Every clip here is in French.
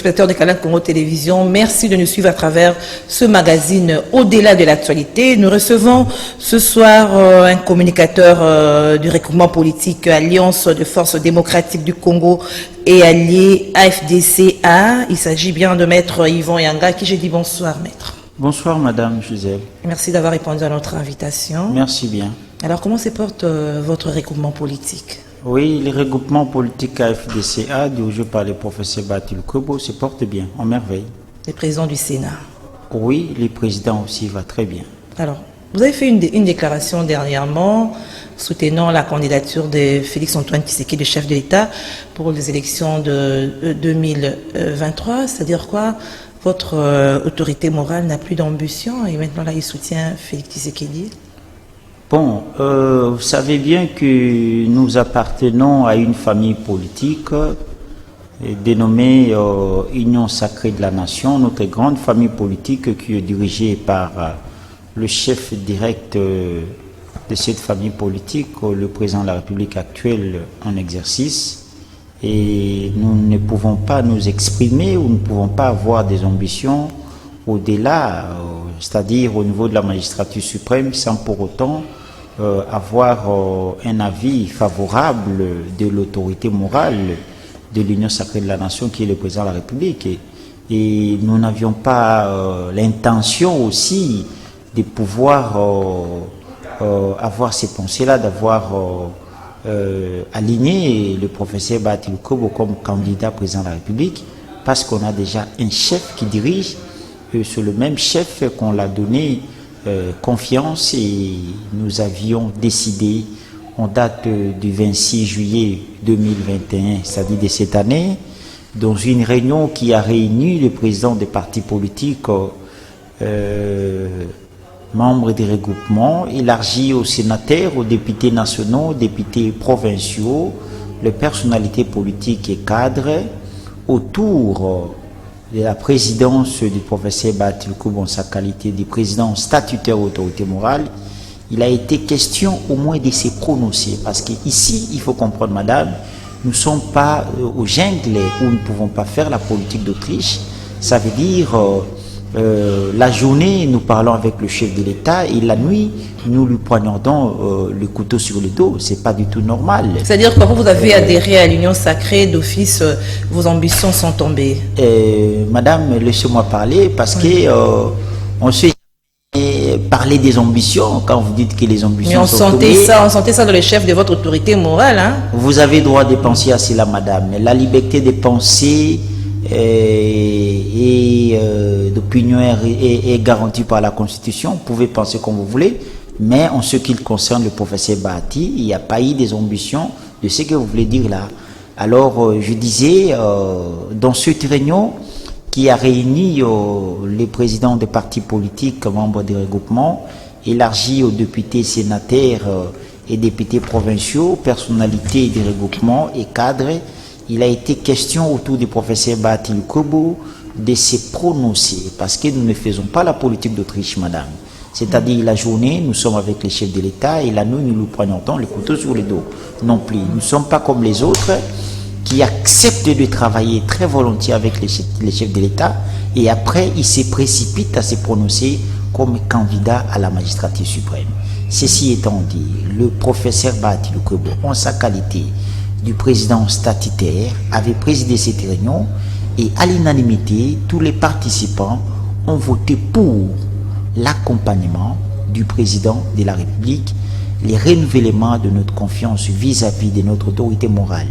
Spectateurs de Canal Congo Télévision, merci de nous suivre à travers ce magazine Au-delà de l'actualité. Nous recevons ce soir un communicateur du regroupement politique Alliance de forces démocratiques du Congo et allié AFDCA. Il s'agit bien de Maître Yvon Yanga, qui j'ai dit bonsoir Maître. Bonsoir Madame Gisèle. Merci d'avoir répondu à notre invitation. Merci bien. Alors comment se porte votre regroupement politique ? Oui, le regroupement politique AFDCA, dirigé par le professeur Batil Kobo, se porte bien, en merveille. Le président du Sénat. Oui, le président aussi va très bien. Alors, vous avez fait une déclaration dernièrement soutenant la candidature de Félix-Antoine Tshisekedi, le chef de l'État, pour les élections de 2023. C'est-à-dire quoi? Votre autorité morale n'a plus d'ambition et maintenant là, il soutient Félix Tshisekedi. Bon, vous savez bien que nous appartenons à une famille politique dénommée Union Sacrée de la Nation, notre grande famille politique qui est dirigée par le chef direct de cette famille politique, le président de la République actuelle en exercice. Et nous ne pouvons pas nous exprimer ou nous ne pouvons pas avoir des ambitions au-delà, c'est-à-dire au niveau de la magistrature suprême, sans pour autant avoir un avis favorable de l'autorité morale de l'Union Sacrée de la Nation qui est le président de la République. Et nous n'avions pas l'intention aussi de pouvoir avoir ces pensées-là, d'avoir aligné le professeur Batil Kobo comme candidat président de la République, parce qu'on a déjà un chef qui dirige, c'est le même chef qu'on l'a donné confiance, et nous avions décidé en date du 26 juillet 2021, c'est-à-dire de cette année, dans une réunion qui a réuni les présidents des partis politiques, membres des regroupements, élargis aux sénateurs, aux députés nationaux, aux députés provinciaux, les personnalités politiques et cadres, autour de la présidence du professeur Batil Kobo en sa qualité de président statutaire autorité morale. Il a été question au moins de se prononcer, parce qu'ici, il faut comprendre madame, nous ne sommes pas au jungle où nous ne pouvons pas faire la politique d'Autriche. Ça veut dire la journée nous parlons avec le chef de l'État et la nuit nous lui poignardons le couteau sur le dos. C'est pas du tout normal. C'est-à-dire que vous avez adhéré à l'Union Sacrée d'office, vos ambitions sont tombées. Madame, laissez-moi parler, parce que on se parler des ambitions quand vous dites que les ambitions sont tombées. On sentait ça dans le chef de votre autorité morale. Hein? Vous avez droit de penser à cela, madame. La liberté de penser et d'opinion est garantie par la Constitution. Vous pouvez penser comme vous voulez, mais en ce qui concerne le professeur Bahati, il n'y a pas eu des ambitions de ce que vous voulez dire là. Alors, je disais, dans cette réunion qui a réuni les présidents des partis politiques, membres des regroupements, élargi aux députés, sénateurs et députés provinciaux, personnalités des regroupements et cadres, il a été question autour du professeur Batil Kobo de se prononcer, parce que nous ne faisons pas la politique d'Autriche, madame. C'est-à-dire la journée, nous sommes avec les chefs de l'État et la nuit, nous lui poignardons le couteau sur le dos. Non plus. Nous ne sommes pas comme les autres qui acceptent de travailler très volontiers avec les chefs de l'État et après, ils se précipitent à se prononcer comme candidat à la magistrature suprême. Ceci étant dit, le professeur Batil Kobo, en sa qualité du président statutaire, avait présidé cette réunion et à l'unanimité, tous les participants ont voté pour l'accompagnement du président de la République, les renouvellements de notre confiance vis-à-vis de notre autorité morale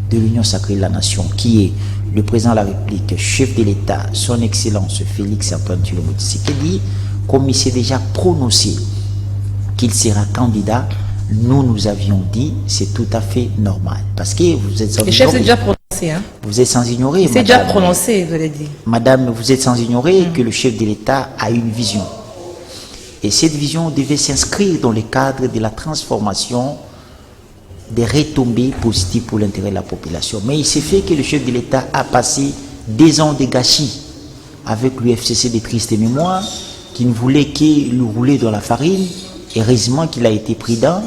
de l'Union Sacrée de la Nation, qui est le président de la République, chef de l'État, son Excellence Félix-Antoine Tshisekedi, comme il s'est déjà prononcé qu'il sera candidat. Nous avions dit, c'est tout à fait normal. Parce que vous êtes sans ignorer. Le chef s'est déjà prononcé. Hein? Vous êtes sans ignorer. C'est déjà prononcé, vous l'avez dit. Madame, vous êtes sans ignorer que le chef de l'État a une vision. Et cette vision devait s'inscrire dans le cadre de la transformation des retombées positives pour l'intérêt de la population. Mais il s'est fait que le chef de l'État a passé 2 ans de gâchis avec l'UFCC de triste mémoire, qui ne voulait que le rouler dans la farine. Heureusement qu'il a été prudent.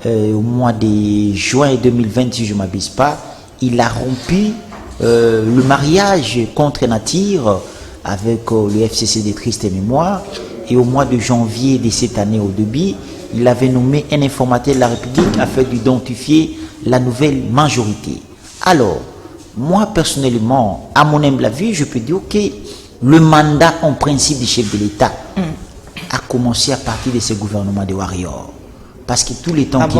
Au mois de juin 2020, si je ne m'abuse pas, il a rompu le mariage contre nature avec le FCC des tristes mémoires. Et au mois de janvier de cette année au début, il avait nommé un informateur de la République afin d'identifier la nouvelle majorité. Alors, moi personnellement, à mon humble avis, je peux dire que le mandat en principe du chef de l'État a commencé à partir de ce gouvernement de Warrior. Parce que tous les temps qu'il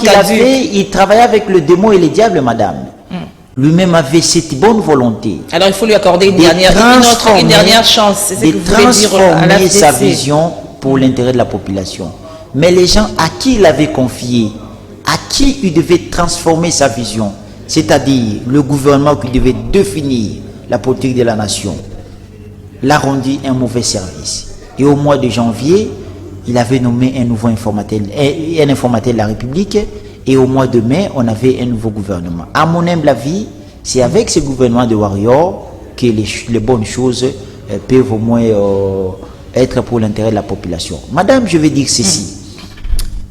a fait, il travaillait avec le démon et les diables, madame. Lui-même avait cette bonne volonté. Alors il faut lui accorder une dernière chance. C'est ce que vous voulez dire à la FDC. Sa vision pour l'intérêt de la population. Mais les gens à qui il avait confié, à qui il devait transformer sa vision, c'est-à-dire le gouvernement qui devait définir la politique de la nation, l'a rendu un mauvais service. Et au mois de janvier, il avait nommé un nouveau informateur, un informateur de la République. Et au mois de mai, on avait un nouveau gouvernement. À mon humble avis, c'est avec ce gouvernement de Warrior que les bonnes choses peuvent au moins être pour l'intérêt de la population. Madame, je vais dire ceci.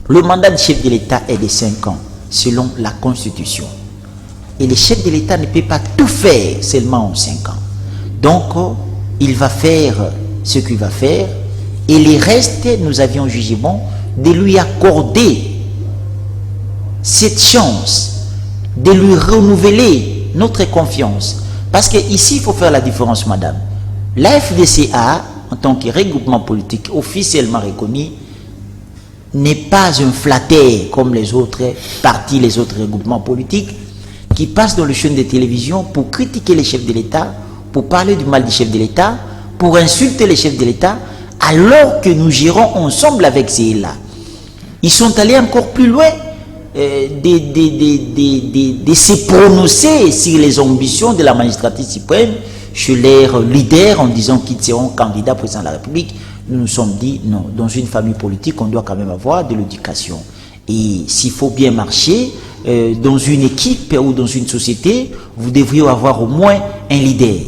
Le mandat du chef de l'État est de 5 ans, selon la Constitution. Et le chef de l'État ne peut pas tout faire seulement en 5 ans. Donc, il va faire ce qu'il va faire. Et les restes, nous avions jugé bon de lui accorder cette chance, de lui renouveler notre confiance. Parce qu'ici, il faut faire la différence, madame. La FDCA, en tant que regroupement politique officiellement reconnu, n'est pas un flatteur comme les autres partis, les autres regroupements politiques, qui passent dans le chaîne de télévision pour critiquer les chefs de l'État, pour parler du mal du chef de l'État, pour insulter les chefs de l'État, alors que nous gérons ensemble avec ceux-là. Ils sont allés encore plus loin de se prononcer sur les ambitions de la magistrature suprême chez leurs leaders en disant qu'ils seront candidats président de la République. Nous nous sommes dit, non, dans une famille politique, on doit quand même avoir de l'éducation. Et s'il faut bien marcher, dans une équipe ou dans une société, vous devriez avoir au moins un leader.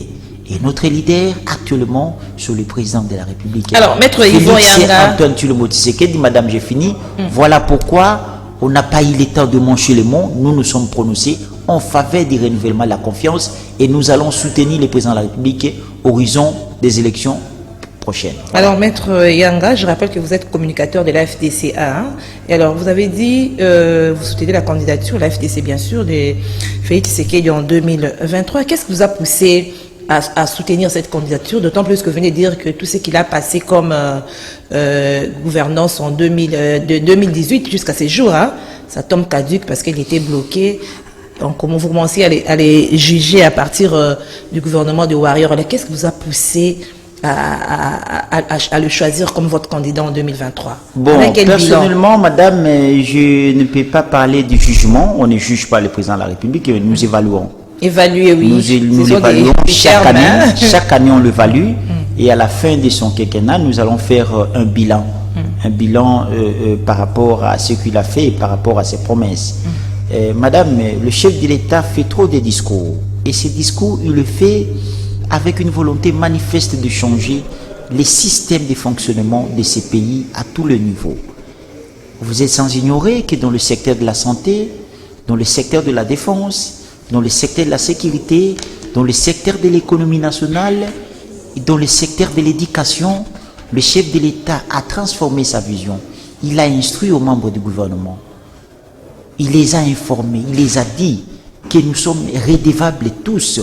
Et notre leader, actuellement, c'est le président de la République. Alors, Maître Yvon Yanga. Antoine Tshilombo Tshisekedi, madame, j'ai fini. Voilà pourquoi on n'a pas eu le temps de manger les mots. Nous nous sommes prononcés en faveur du renouvellement de la confiance et nous allons soutenir le président de la République horizon des élections prochaines. Alors, Maître Yanga, je rappelle que vous êtes communicateur de la FDCA. Et alors, vous avez dit, vous soutenez la candidature, la FDC bien sûr, de Félix Tshisekedi en 2023. Qu'est-ce qui vous a poussé à soutenir cette candidature, d'autant plus que vous venez de dire que tout ce qu'il a passé comme gouvernance en 2018 jusqu'à ces jours, hein, ça tombe caduque parce qu'il était bloqué. Donc, comment vous commencez à les juger à partir du gouvernement de Warrior? Qu'est-ce qui vous a poussé à le choisir comme votre candidat en 2023? Bon, personnellement, madame, je ne peux pas parler du jugement. On ne juge pas le président de la République, nous évaluons. Évaluer, oui. Nous évaluons chaque année. Chaque année, on l'évalue. Et à la fin de son quinquennat, nous allons faire un bilan. Un bilan par rapport à ce qu'il a fait et par rapport à ses promesses. Madame, le chef de l'État fait trop de discours. Et ces discours, il le fait avec une volonté manifeste de changer les systèmes de fonctionnement de ces pays à tous les niveaux. Vous êtes sans ignorer que dans le secteur de la santé, dans le secteur de la défense, dans le secteur de la sécurité, dans le secteur de l'économie nationale, dans le secteur de l'éducation, le chef de l'État a transformé sa vision. Il a instruit aux membres du gouvernement. Il les a informés, il les a dit que nous sommes redevables tous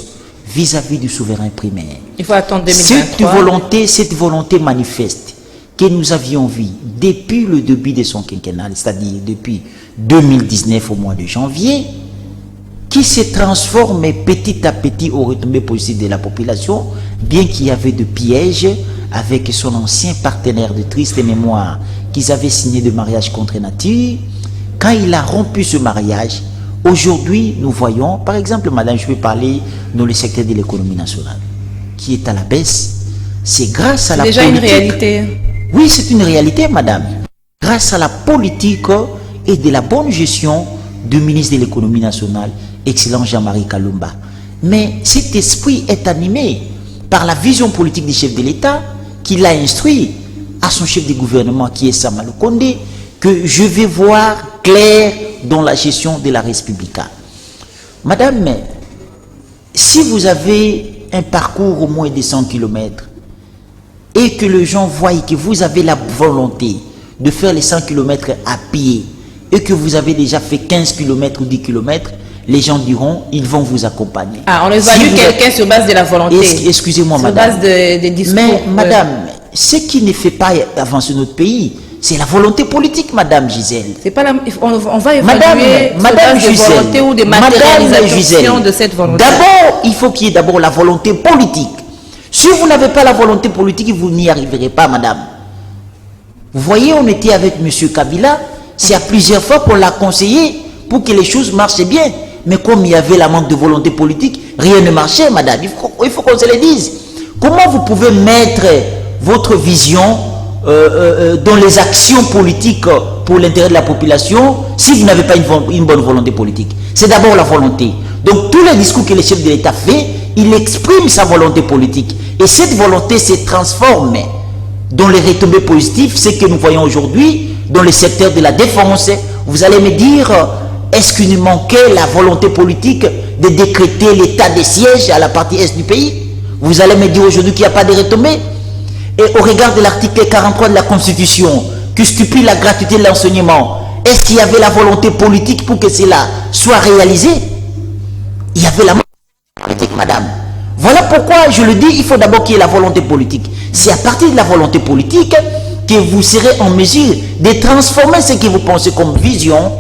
vis-à-vis du souverain primaire. Il faut attendre 2023. Cette volonté manifeste que nous avions vue depuis le début de son quinquennat, c'est-à-dire depuis 2019 au mois de janvier, qui se transforme petit à petit aux retombées positives de la population, bien qu'il y avait de pièges avec son ancien partenaire de triste mémoire qu'ils avaient signé de mariage contre nature. Quand il a rompu ce mariage, aujourd'hui, nous voyons, par exemple, madame, je vais parler dans le secteur de l'économie nationale, qui est à la baisse. C'est grâce à la politique. C'est déjà une réalité. Oui, c'est une réalité, madame. Grâce à la politique et de la bonne gestion du ministre de l'économie nationale, excellent Jean-Marie Kalumba. Mais cet esprit est animé par la vision politique du chef de l'État qui l'a instruit à son chef de gouvernement qui est Sama Lukonde, que je vais voir clair dans la gestion de la République. Madame, si vous avez un parcours au moins de 100 km et que les gens voient que vous avez la volonté de faire les 100 km à pied et que vous avez déjà fait 15 km ou 10 km, les gens diront, ils vont vous accompagner. Ah, on évalue quelqu'un sur base de la volonté. Excusez-moi, madame. Sur base des discours. Mais, madame, ce qui ne fait pas avancer notre pays, c'est la volonté politique, madame Gisèle. C'est pas on va évaluer madame sur base de volonté ou de matérialisation de cette volonté. D'abord, il faut qu'il y ait d'abord la volonté politique. Si vous n'avez pas la volonté politique, vous n'y arriverez pas, madame. Vous voyez, on était avec M. Kabila, c'est à plusieurs fois qu'on l'a conseillé pour que les choses marchent bien. Mais comme il y avait la manque de volonté politique, rien ne marchait, madame. Il faut qu'on se le dise. Comment vous pouvez mettre votre vision dans les actions politiques pour l'intérêt de la population si vous n'avez pas une bonne volonté politique? C'est d'abord la volonté. Donc tous les discours que le chef de l'État fait, il exprime sa volonté politique. Et cette volonté se transforme dans les retombées positives, ce que nous voyons aujourd'hui dans le secteur de la défense. Vous allez me dire, est-ce qu'il nous manquait la volonté politique de décréter l'état de siège à la partie est du pays? Vous allez me dire aujourd'hui qu'il n'y a pas de retombées? Et au regard de l'article 43 de la Constitution, qui stipule la gratuité de l'enseignement, est-ce qu'il y avait la volonté politique pour que cela soit réalisé? Il y avait la volonté politique, madame. Voilà pourquoi je le dis, il faut d'abord qu'il y ait la volonté politique. C'est à partir de la volonté politique que vous serez en mesure de transformer ce que vous pensez comme vision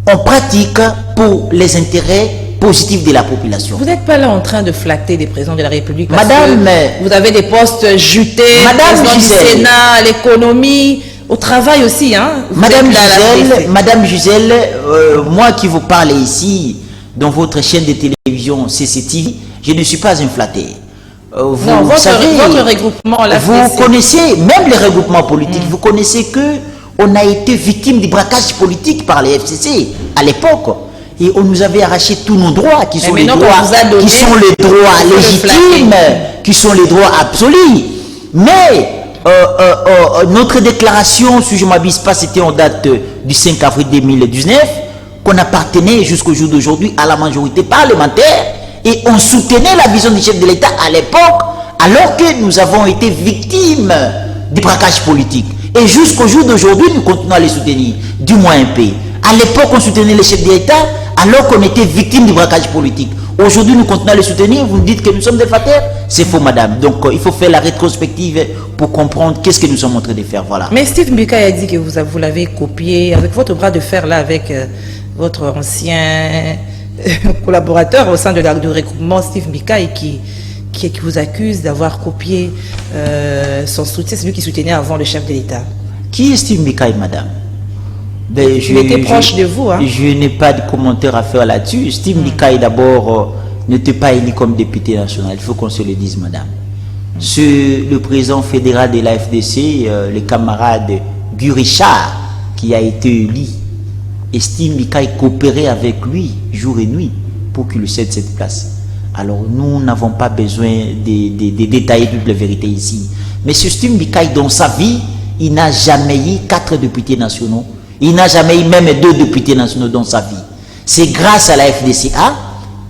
en pratique pour les intérêts positifs de la population. Vous n'êtes pas là en train de flatter des présidents de la République parce madame, que vous avez des postes jutés, madame président Gisèle, du Sénat, à l'économie, au travail aussi. Hein. Madame Gisèle, moi qui vous parle ici dans votre chaîne de télévision CCTV, je ne suis pas un flatté. Vous non, savez, votre regroupement, vous connaissez, même les regroupements politiques, vous connaissez que on a été victime du braquage politique par les FCC à l'époque. Et on nous avait arraché tous nos droits, qui sont les droits légitimes, qui sont les droits absolus. Mais notre déclaration, si je ne m'abuse pas, c'était en date du 5 avril 2019, qu'on appartenait jusqu'au jour d'aujourd'hui à la majorité parlementaire, et on soutenait la vision du chef de l'État à l'époque, alors que nous avons été victimes du braquage politique. Et jusqu'au jour d'aujourd'hui, nous continuons à les soutenir, du moins un peu. À l'époque, on soutenait le chef de l'État, alors qu'on était victime du braquage politique. Aujourd'hui, nous continuons à les soutenir, vous nous dites que nous sommes des faters? C'est faux, madame. Donc, il faut faire la rétrospective pour comprendre qu'est-ce que nous sommes en train de faire. Voilà. Mais Steve Mbika a dit que vous l'avez copié avec votre bras de fer, là, avec votre ancien collaborateur au sein de du regroupement, Steve Mbika, et qui vous accuse d'avoir copié son soutien, celui qui soutenait avant le chef de l'État. Qui est Steve Mbika, madame? Il était proche de vous. Hein? Je n'ai pas de commentaire à faire là-dessus. Steve Mbika, d'abord, n'était pas élu comme député national. Il faut qu'on se le dise, madame. Le président fédéral de la FDC, le camarade Guy Richard, qui a été élu, et Steve Mbika coopérait avec lui jour et nuit pour qu'il cède cette place. Alors nous n'avons pas besoin de détailler toutes les vérités ici. Mais ce Steve Mbika, dans sa vie, il n'a jamais eu 4 députés nationaux. Il n'a jamais eu même 2 députés nationaux dans sa vie. C'est grâce à la FDCA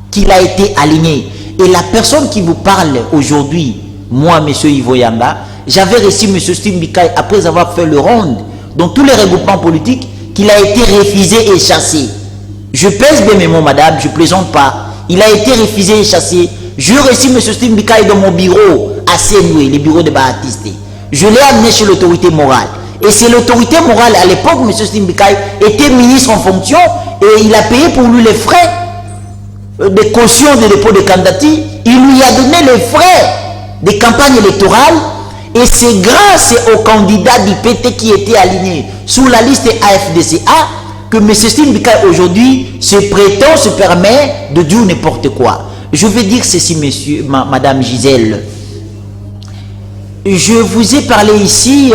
qu'il a été aligné. Et la personne qui vous parle aujourd'hui, moi, M. Ivo Yanga, j'avais reçu M. Steve Mbika après avoir fait le ronde dans tous les regroupements politiques, qu'il a été refusé et chassé. Je pèse bien mes mots, madame, je ne plaisante pas. Il a été refusé et chassé. Je reçu M. Steve Mbika dans mon bureau à Senoué, le bureau de Baptiste. Je l'ai amené chez l'autorité morale. Et c'est l'autorité morale, à l'époque, M. Steve Mbika était ministre en fonction et il a payé pour lui les frais de caution de dépôt de candidature. Il lui a donné les frais de campagne électorale et c'est grâce aux candidats du PT qui étaient alignés sur la liste AFDCA que M. Steve Mbika aujourd'hui se permet de dire n'importe quoi. Je vais dire ceci, madame Gisèle. Je vous ai parlé ici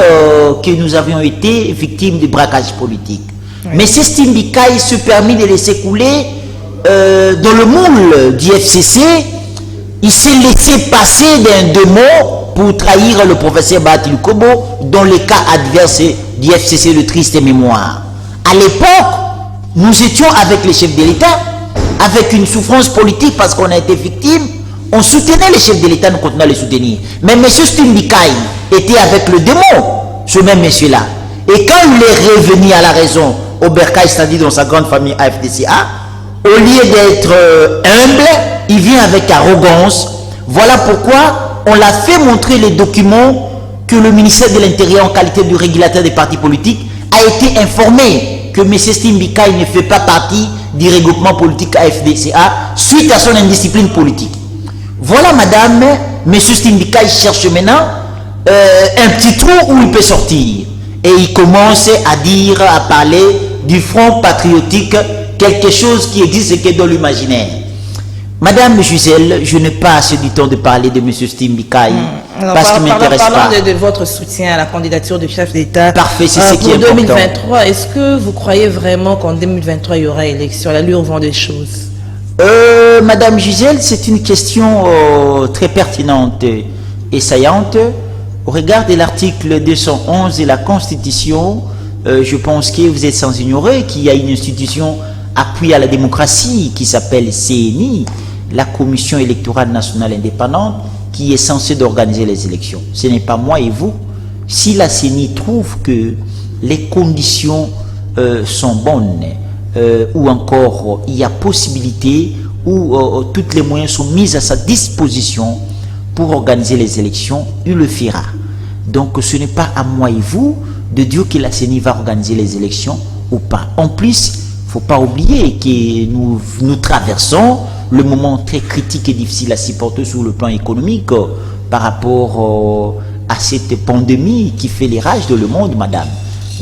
que nous avions été victimes de braquage politique. Oui. Mais ce Steve Mbika se permet de laisser couler dans le moule du FCC. Il s'est laissé passer d'un deux mots pour trahir le professeur Bahati Lukobo dans le cas adverse du FCC de triste mémoire. À l'époque, nous étions avec les chefs de l'État avec une souffrance politique parce qu'on a été victime, on soutenait les chefs de l'État, nous continuons à les soutenir. Mais M. Stimbikaï était avec le démon, ce même monsieur-là. Et quand il est revenu à la raison, au Bercail, c'est-à-dire dans sa grande famille AFDCA, au lieu d'être humble, il vient avec arrogance. Voilà pourquoi on l'a fait montrer les documents que le ministère de l'Intérieur, en qualité de régulateur des partis politiques, a été informé que M. Stimbikaï ne fait pas partie du regroupement politique AFDCA suite à son indiscipline politique. Voilà, madame, M. Stimbikaï cherche maintenant un petit trou où il peut sortir. Et il commence à dire, à parler du front patriotique, quelque chose qui existe et qui est dans l'imaginaire. Madame Gisèle, je n'ai pas assez du temps de parler de M. Stimbikaï parce qu'il ne m'intéresse pas. Parlons de votre soutien à la candidature du chef d'État. Parfait, c'est ce qui est important. Pour 2023, est-ce que vous croyez vraiment qu'en 2023, il y aura élection à l'allure vent des choses? Madame Gisèle, c'est une question très pertinente et saillante. Au regard de l'article 211 de la Constitution, je pense que vous êtes sans ignorer qu'il y a une institution appui à la démocratie qui s'appelle CNI, la Commission électorale nationale indépendante, qui est censée d'organiser les élections. Ce n'est pas moi et vous. Si la CNI trouve que les conditions sont bonnes, ou encore il y a possibilité, ou tous les moyens sont mis à sa disposition pour organiser les élections, il le fera. Donc ce n'est pas à moi et vous de dire que la CENI va organiser les élections ou pas. En plus, il ne faut pas oublier que nous traversons le moment très critique et difficile à supporter sur le plan économique par rapport à cette pandémie qui fait les rages de le monde, madame.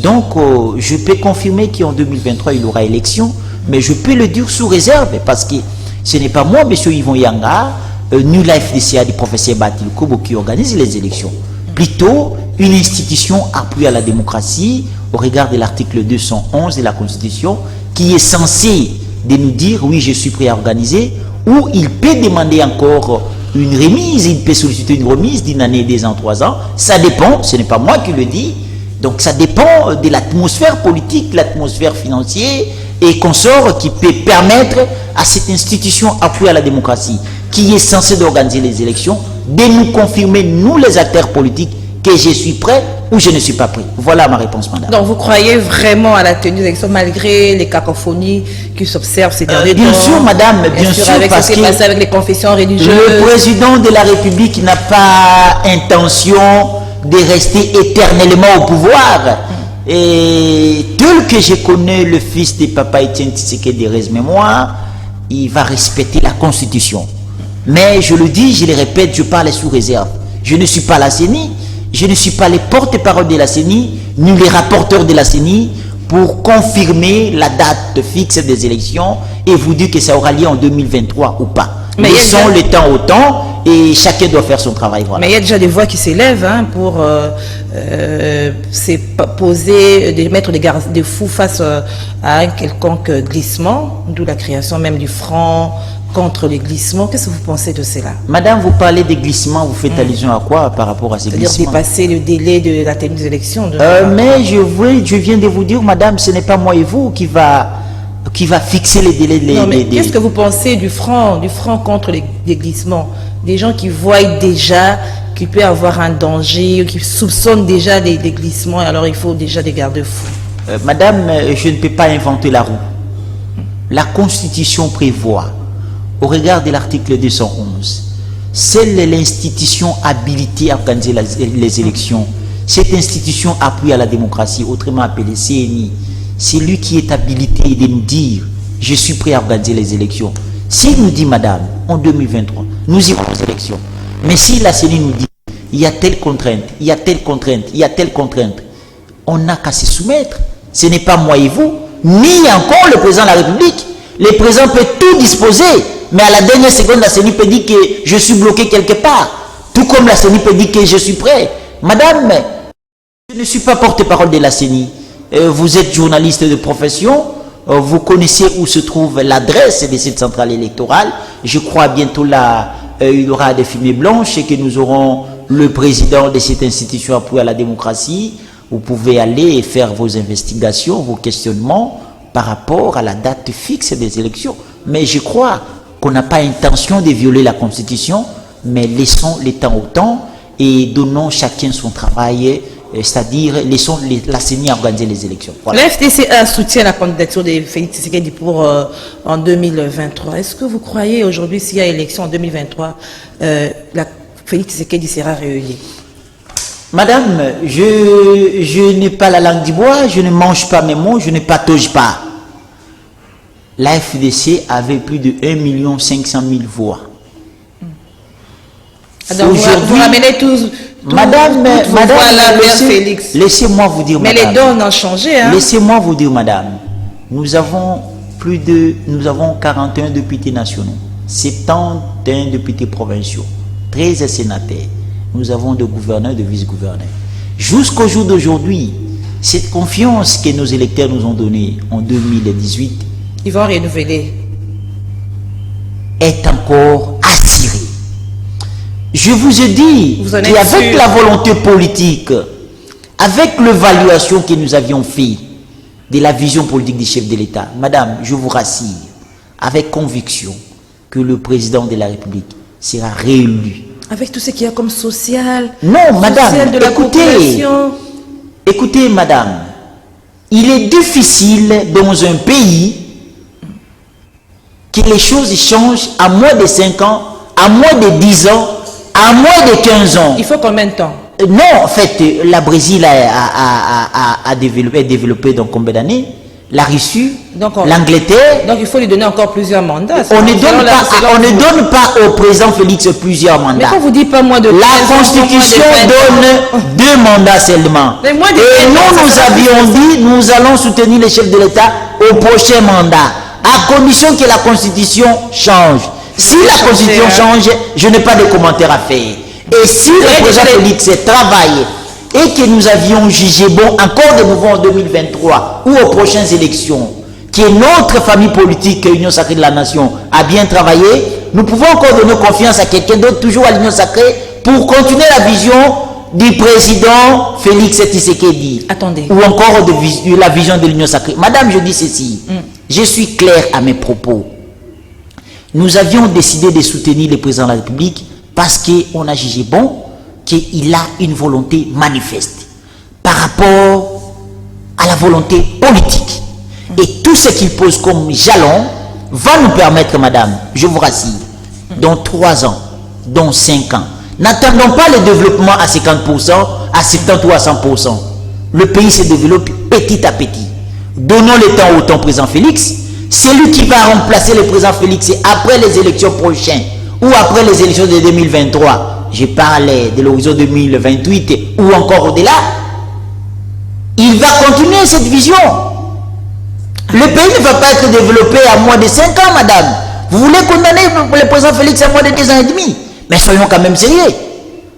Donc je peux confirmer qu'en 2023 il y aura élection, mais je peux le dire sous réserve parce que ce n'est pas moi, M. Yvon Yanga, ni la FDCA du professeur Batil Kobo qui organise les élections. Plutôt une institution appuyée à la démocratie au regard de l'article 211 de la Constitution qui est censé de nous dire oui je suis prêt à organiser, ou il peut demander encore une remise, il peut solliciter une remise d'une année, 2 ans, 3 ans, ça dépend, ce n'est pas moi qui le dis, donc ça dépend de l'atmosphère politique, l'atmosphère financière et consorts qui peut permettre à cette institution appuyée à la démocratie qui est censée d'organiser les élections de nous confirmer, nous les acteurs politiques, que je suis prêt ou je ne suis pas prêt. Voilà ma réponse, madame. Donc vous croyez vraiment à la tenue des élections malgré les cacophonies qui s'observent ces derniers temps? Bien sûr, madame, bien sûr, avec parce ce qui que s'est passé avec les confessions religieuses. le président de la République n'a pas intention de rester éternellement au pouvoir. Et tel que je connais le fils de Papa Etienne Tshisekedi de Rez Mémoire, il va respecter la Constitution. Mais je le dis, je le répète, je parle sous réserve. Je ne suis pas la CENI, je ne suis pas les porte-parole de la CENI, ni les rapporteurs de la CENI pour confirmer la date fixe des élections et vous dire que ça aura lieu en 2023 ou pas. Mais laissons le temps au temps et chacun doit faire son travail. Voilà. Mais il y a déjà des voix qui s'élèvent pour poser, de mettre des garde-fous face à un quelconque glissement, d'où la création même du front contre les glissements. Qu'est-ce que vous pensez de cela? Madame, vous parlez des glissements, vous faites allusion à quoi par rapport à ces glissements? C'est-à-dire dépasser le délai de la tenue des élections. Mais je viens de vous dire, madame, ce n'est pas moi et vous qui va fixer les délais. Non, mais qu'est-ce que vous pensez du front contre les glissements? Des gens qui voient déjà qu'il peut y avoir un danger, qui soupçonnent déjà des glissements, et alors il faut déjà des garde-fous. Madame, je ne peux pas inventer la roue. La Constitution prévoit, au regard de l'article 211, seule l'institution habilitée à organiser les élections, cette institution appuie à la démocratie, autrement appelée CNI, c'est lui qui est habilité de nous dire « je suis prêt à organiser les élections ». S'il nous dit « madame, en 2023, nous irons aux élections », mais si la CNI nous dit « il y a telle contrainte, il y a telle contrainte, il y a telle contrainte », on n'a qu'à se soumettre. Ce n'est pas moi et vous, ni encore le président de la République. Le président peut tout disposer, mais à la dernière seconde, la CENI peut dire que je suis bloqué quelque part. Tout comme la CENI peut dire que je suis prêt. Madame, je ne suis pas porte-parole de la CENI. Vous êtes journaliste de profession. Vous connaissez où se trouve l'adresse de cette centrale électorale. Je crois bientôt là, il y aura des fumées blanches et que nous aurons le président de cette institution appuyée à la démocratie. Vous pouvez aller et faire vos investigations, vos questionnements par rapport à la date fixe des élections. Mais je crois qu'on n'a pas intention de violer la Constitution, mais laissons le temps au temps et donnons chacun son travail, c'est-à-dire laissons la CENI organiser les élections. Voilà. La FDCA soutient la candidature de Félix Tshisekedi pour en 2023. Est-ce que vous croyez aujourd'hui, s'il y a élection en 2023, Félix Tshisekedi sera réélu? Madame, je n'ai pas la langue du bois, je ne mange pas mes mots, je ne patauge pas. La FDC avait plus de 1 500 000 voix. Donc vous ramenez tous Madame, Félix. Laissez-moi vous dire, mais madame. Mais les donnes ont changé. Hein? Laissez-moi vous dire, madame. Nous avons 41 députés nationaux, 71 députés provinciaux, 13 sénateurs. Nous avons des gouverneurs, des vice-gouverneurs. Jusqu'au jour d'aujourd'hui, cette confiance que nos électeurs nous ont donnée en 2018, ils vont renouveler, est encore assurée. Je vous ai dit qu'avec la volonté politique, avec l'évaluation que nous avions faite de la vision politique du chef de l'État, madame, je vous rassure, avec conviction, que le président de la République sera réélu. Avec tout ce qu'il y a comme social. Non, madame, social de la population. Écoutez, madame, il est difficile dans un pays que les choses changent à moins de 5 ans, à moins de 10 ans, à moins de 15 ans. Il faut combien de temps? Non, en fait, la Brésil a développé dans combien d'années? La Russie, l'Angleterre. Donc il faut lui donner encore plusieurs mandats. On ne donne pas au président Félix plusieurs mandats. Mais quand vous dites pas moins de 15 ans, la Constitution donne 2 mandats seulement. Et nous avions dit, nous allons soutenir le chef de l'État au prochain mandat, à condition que la Constitution change. Si la Constitution change, je n'ai pas de commentaires à faire. Et si le président Félix travaille et que nous avions jugé bon encore de nouveau en 2023 ou aux prochaines élections, que notre famille politique, Union Sacrée de la Nation, a bien travaillé, nous pouvons encore donner confiance à quelqu'un d'autre, toujours à l'Union Sacrée, pour continuer la vision du président Félix Tshisekedi. Attendez. Ou encore de la vision de l'Union Sacrée. Madame, je dis ceci. Je suis clair à mes propos. Nous avions décidé de soutenir le président de la République parce qu'on a jugé bon qu'il a une volonté manifeste par rapport à la volonté politique. Et tout ce qu'il pose comme jalon va nous permettre, madame, je vous rassure, dans 3 ans, dans 5 ans, n'attendons pas le développement à 50%, à 70 ou à 100%. Le pays se développe petit à petit. Donnons le temps au temps président Félix. C'est lui qui va remplacer le président Félix après les élections prochaines ou après les élections de 2023. Je parle de l'horizon 2028 ou encore au-delà. Il va continuer cette vision. Le pays ne va pas être développé à moins de 5 ans, madame. Vous voulez condamner le président Félix à moins de 2 ans et demi? Mais soyons quand même sérieux.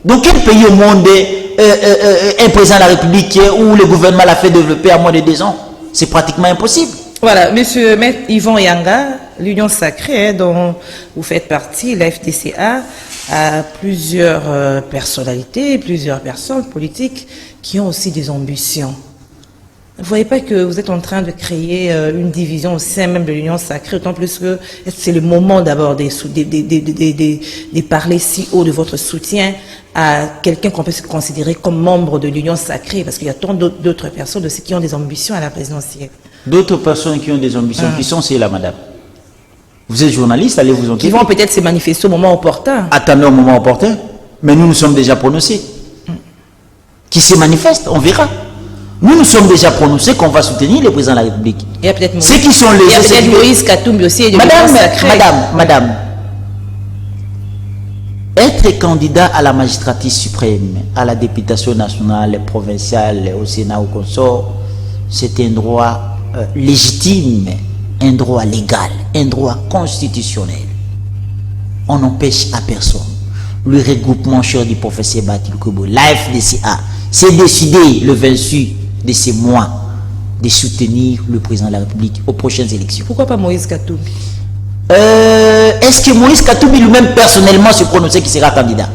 Dans quel pays au monde un président de la République où le gouvernement l'a fait développer à moins de 2 ans? C'est pratiquement impossible. Voilà, monsieur Maître Yvon Yanga, l'Union Sacrée dont vous faites partie, la FDCA, a plusieurs personnalités, plusieurs personnes politiques qui ont aussi des ambitions. Vous ne voyez pas que vous êtes en train de créer une division au sein même de l'Union Sacrée, d'autant plus que c'est le moment d'abord de parler si haut de votre soutien à quelqu'un qu'on peut se considérer comme membre de l'Union Sacrée, parce qu'il y a tant d'autres personnes aussi qui ont des ambitions à la présidentielle. D'autres personnes qui ont des ambitions, qui sont c'est là, madame. Vous êtes journaliste, allez vous enquêter. Qui vont peut-être se manifester au moment opportun. Attendez au moment opportun. Mais nous sommes déjà prononcés. Qui se manifestent, on verra. Nous sommes déjà prononcés qu'on va soutenir le président de la République. Il y a peut-être ceux qui sont les... Il y a peut-être Moïse Katumbi aussi. Et Madame. Être candidat à la magistrature suprême, à la députation nationale, provinciale, au Sénat, au consort, c'est un droit légitime, un droit légal, un droit constitutionnel. On n'empêche à personne. Le regroupement cher du professeur Batil Kobo, la FDCA, s'est décidé le 28 de ce mois de soutenir le président de la République aux prochaines élections. Pourquoi pas Moïse Katumbi? Est-ce que Moïse Katumbi lui-même personnellement se prononçait qu'il sera candidat?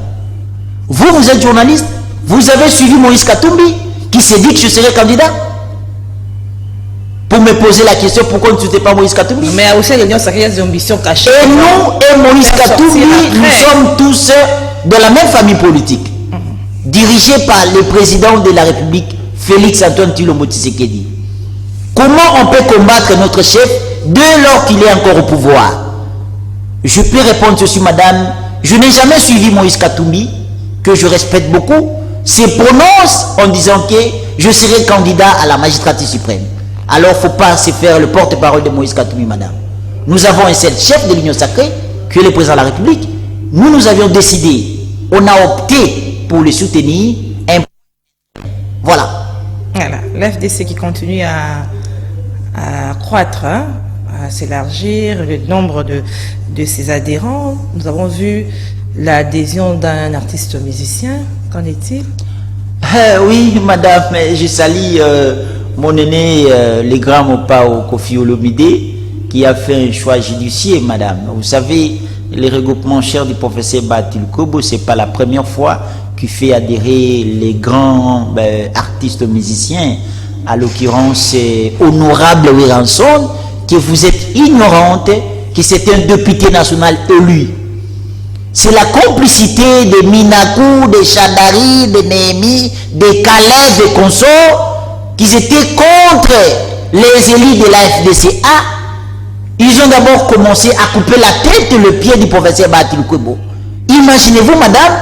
Vous êtes journaliste, vous avez suivi Moïse Katumbi qui s'est dit que je serai candidat? pour me poser la question pourquoi ne soutenez pas Moïse Katumbi. Mais aussi l'Union sacrée, il y a des ambitions cachées. Et nous et Moïse Katumbi, nous sommes tous de la même famille politique, dirigée par le président de la République, Félix Antoine Tshilombo Tshisekedi. Comment on peut combattre notre chef dès lors qu'il est encore au pouvoir? Je peux répondre ceci, madame. Je n'ai jamais suivi Moïse Katumbi, que je respecte beaucoup, se prononce en disant que je serai candidat à la magistrature suprême. Alors, il ne faut pas se faire le porte-parole de Moïse Katumbi, madame. Nous avons un seul chef de l'Union sacrée, qui est le président de la République. Nous avions décidé, on a opté pour le soutenir. Voilà. Voilà, l'FDC qui continue à croître, hein, à s'élargir, le nombre de ses adhérents. Nous avons vu l'adhésion d'un artiste musicien. Qu'en est-il? Oui, madame, je salue mon aîné, le grand Mopao Kofi Olomide, qui a fait un choix judiciaire, madame. Vous savez, le regroupement cher du professeur Bahati Lukobo, ce n'est pas la première fois qu'il fait adhérer les grands artistes musiciens, à l'occurrence Honorable Weranson, que vous êtes ignorante, que c'est un député national élu. C'est la complicité de Minakou, de Chadari, de Néhémie, de Calais, de consorts, qui étaient contre les élus de la FDCA. Ils ont d'abord commencé à couper la tête et le pied du professeur Bahati Lukobo. Imaginez-vous, madame,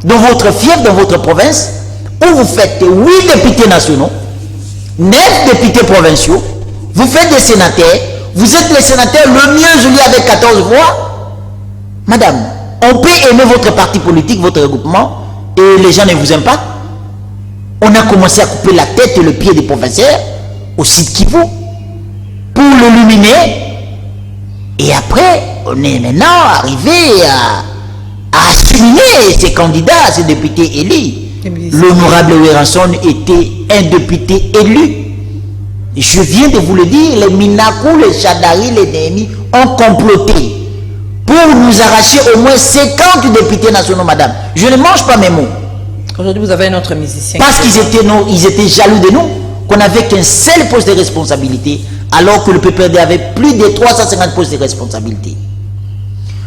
dans votre fief, dans votre province, où vous faites 8 députés nationaux, 9 députés provinciaux, vous faites des sénateurs, vous êtes le sénateur le mieux élu avec 14 voix. Madame, on peut aimer votre parti politique, votre regroupement, et les gens ne vous aiment pas. On a commencé à couper la tête et le pied des professeurs au site Kivu pour l'illuminer. Et après, on est maintenant arrivé à assimiler ces candidats, ces députés élus. L'honorable Weranson était un député élu. Je viens de vous le dire, les Minakou, les Chadari, les Néhémie ont comploté pour nous arracher au moins 50 députés nationaux, madame. Je ne mange pas mes mots. Aujourd'hui, vous avez un autre musicien. Parce qu'ils étaient jaloux de nous, qu'on n'avait qu'un seul poste de responsabilité, alors que le PPRD avait plus de 350 postes de responsabilité.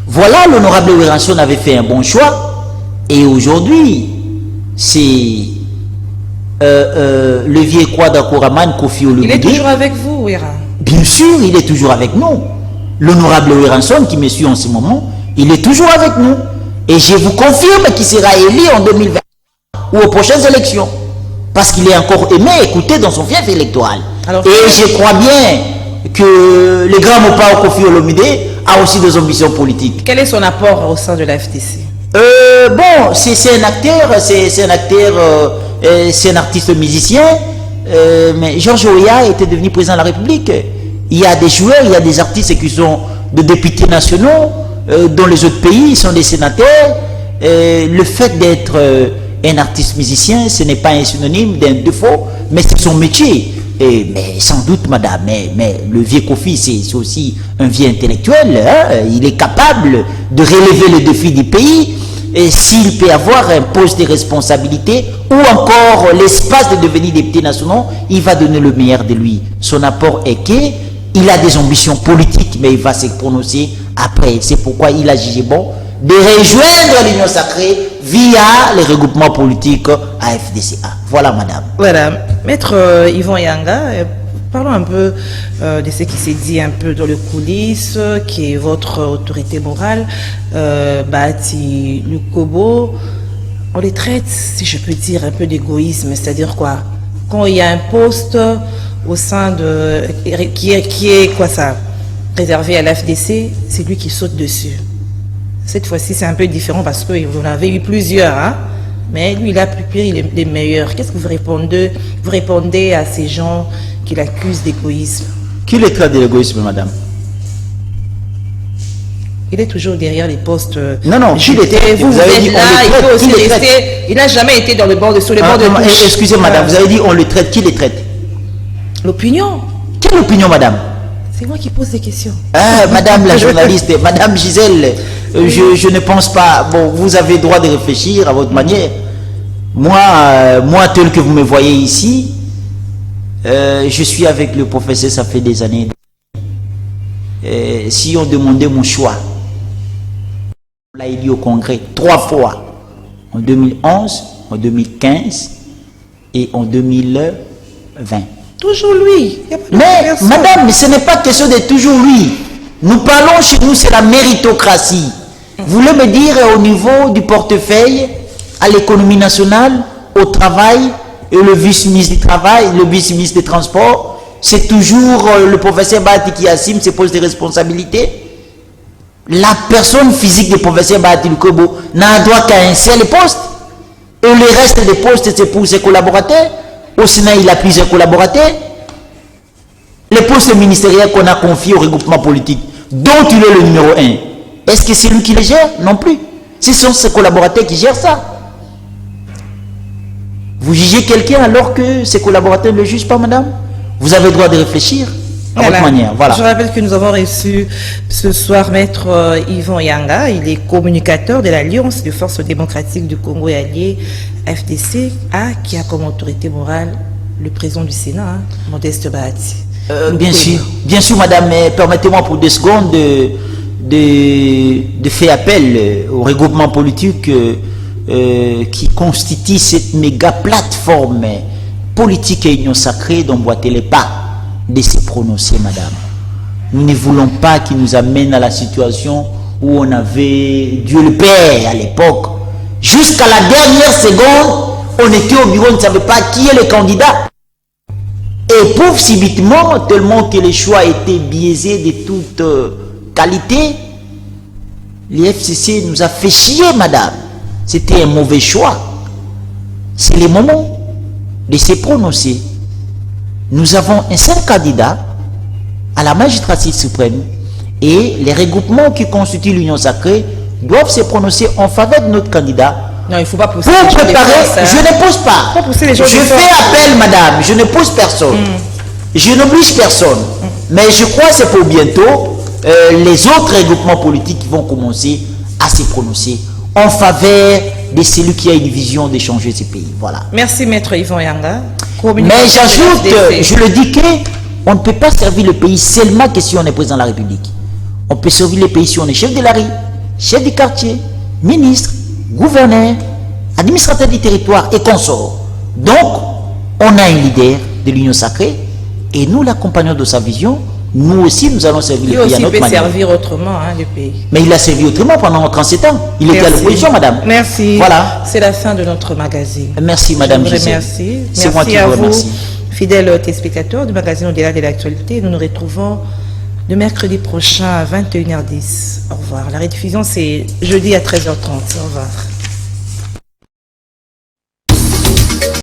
Voilà, l'honorable Weranson avait fait un bon choix. Et aujourd'hui, c'est le vieux Kwada Kouraman, Kofi Olomide. Il est toujours avec vous, Wera? Bien sûr, il est toujours avec nous. L'honorable Weranson, qui me suit en ce moment, il est toujours avec nous. Et je vous confirme qu'il sera élu en 2020 ou aux prochaines élections. Parce qu'il est encore aimé, écouté dans son fief électoral. Alors, et je crois bien que le grand Mopao Kofi Olomide a aussi des ambitions politiques. Quel est son apport au sein de la FDC? Bon, c'est un acteur, c'est un artiste musicien, mais Georges Weah était devenu président de la République. Il y a des joueurs, il y a des artistes qui sont des députés nationaux, dans les autres pays, ils sont des sénateurs. Le fait d'être un artiste musicien, ce n'est pas un synonyme d'un défaut, mais c'est son métier. Mais sans doute, madame, mais le vieux Kofi, c'est aussi un vieux intellectuel. Hein? Il est capable de relever le défi du pays. Et s'il peut avoir un poste de responsabilité ou encore l'espace de devenir député national, il va donner le meilleur de lui. Son apport est qu'il a des ambitions politiques, mais il va se prononcer après. C'est pourquoi il a jugé bon de rejoindre l'Union sacrée via les regroupements politiques AFDCA. Voilà, madame. Voilà. Maître Yvon Yanga, parlons un peu de ce qui s'est dit un peu dans le coulisses, qui est votre autorité morale, Bahati Lukobo. On les traite, si je peux dire, un peu d'égoïsme, c'est-à-dire quoi? Quand il y a un poste au sein de... qui est quoi ça? Réservé à l'FDC, c'est lui qui saute dessus. Cette fois-ci, c'est un peu différent parce que vous en avez eu plusieurs, hein? Mais lui, il a pris les meilleurs. Qu'est-ce que vous répondez? Vous répondez à ces gens qui l'accusent d'égoïsme. Qui les traite de l'égoïsme, madame? Il est toujours derrière les postes. Non, qui les traite? Vous êtes là, il peut aussi rester. Il n'a jamais été dans le bord sur le bord de touche. Excusez, madame, vous avez dit on le traite. Qui les traite? L'opinion. Quelle opinion, madame? C'est moi qui pose des questions. Ah, madame la journaliste, madame Gisèle, je ne pense pas. Bon, vous avez droit de réfléchir à votre manière. Moi, tel que vous me voyez ici, Je suis avec le professeur, ça fait des années. Si on demandait mon choix, on l'a élu au Congrès 3 fois, en 2011, en 2015 et en 2020. Toujours lui. Mais madame, ce n'est pas question de toujours lui. Nous parlons chez nous, c'est la méritocratie. Vous voulez me dire au niveau du portefeuille, à l'économie nationale, au travail, et le vice-ministre du travail, le vice-ministre des transports, c'est toujours le professeur Bahati qui assume ses postes de responsabilité. La personne physique du professeur Bahati Lukobo n'a droit qu'à un seul poste. Et le reste des postes, c'est pour ses collaborateurs. Au Sénat, il a plusieurs collaborateurs. Les postes ministériels qu'on a confiés au regroupement politique, dont il est le numéro 1, est-ce que c'est lui qui les gère? Non plus. Ce sont ses collaborateurs qui gèrent ça. Vous jugez quelqu'un alors que ses collaborateurs ne le jugent pas, madame? Vous avez le droit de réfléchir à votre manière. Voilà. Je rappelle que nous avons reçu ce soir Maître Yvan Yanga. Il est communicateur de l'Alliance des forces démocratiques du Congo et alliés, FDC, qui a comme autorité morale le président du Sénat, Modeste Bahati. Bien sûr, madame, mais permettez-moi pour 2 secondes de faire appel au regroupement politique qui constitue cette méga plateforme politique et union sacrée dont boitez les pas de se prononcer, madame. Nous ne voulons pas qu'il nous amène à la situation où on avait Dieu le Père à l'époque. Jusqu'à la dernière seconde, on était au bureau, on ne savait pas qui est le candidat. Et pour subitement, tellement que les choix étaient biaisés de toute qualité, l'IFCC nous a fait chier, madame. C'était un mauvais choix. C'est le moment de se prononcer. Nous avons un seul candidat à la magistrature suprême et les regroupements qui constituent l'Union sacrée doivent se prononcer en faveur de notre candidat. Non, il ne faut pas pousser pour préparer, je ne pose pas. Je fais appel, madame, je ne pose personne. Je n'oblige personne. Mais je crois que c'est pour bientôt les autres regroupements politiques qui vont commencer à se prononcer en faveur de celui qui a une vision de changer ce pays. Voilà. Merci, Maître Yvan Yanga. Mais j'ajoute, je le dis qu'on ne peut pas servir le pays seulement que si on est président de la République. On peut servir le pays si on est chef de la rue, chef du quartier, ministre, gouverneur, administrateur du territoire et consort. Donc, on a un leader de l'Union sacrée et nous l'accompagnons de sa vision. Nous aussi, nous allons servir le pays à notre manière. Il peut servir autrement, le pays. Mais il a servi autrement pendant 37 ans. Il était à l'opposition, madame. Merci. Voilà. C'est la fin de notre magazine. Merci, madame. Merci. C'est moi qui vous remercie. Fidèles téléspectateurs du magazine Au-delà de l'actualité, nous nous retrouvons le mercredi prochain à 21h10. Au revoir. La rediffusion, c'est jeudi à 13h30. Au revoir.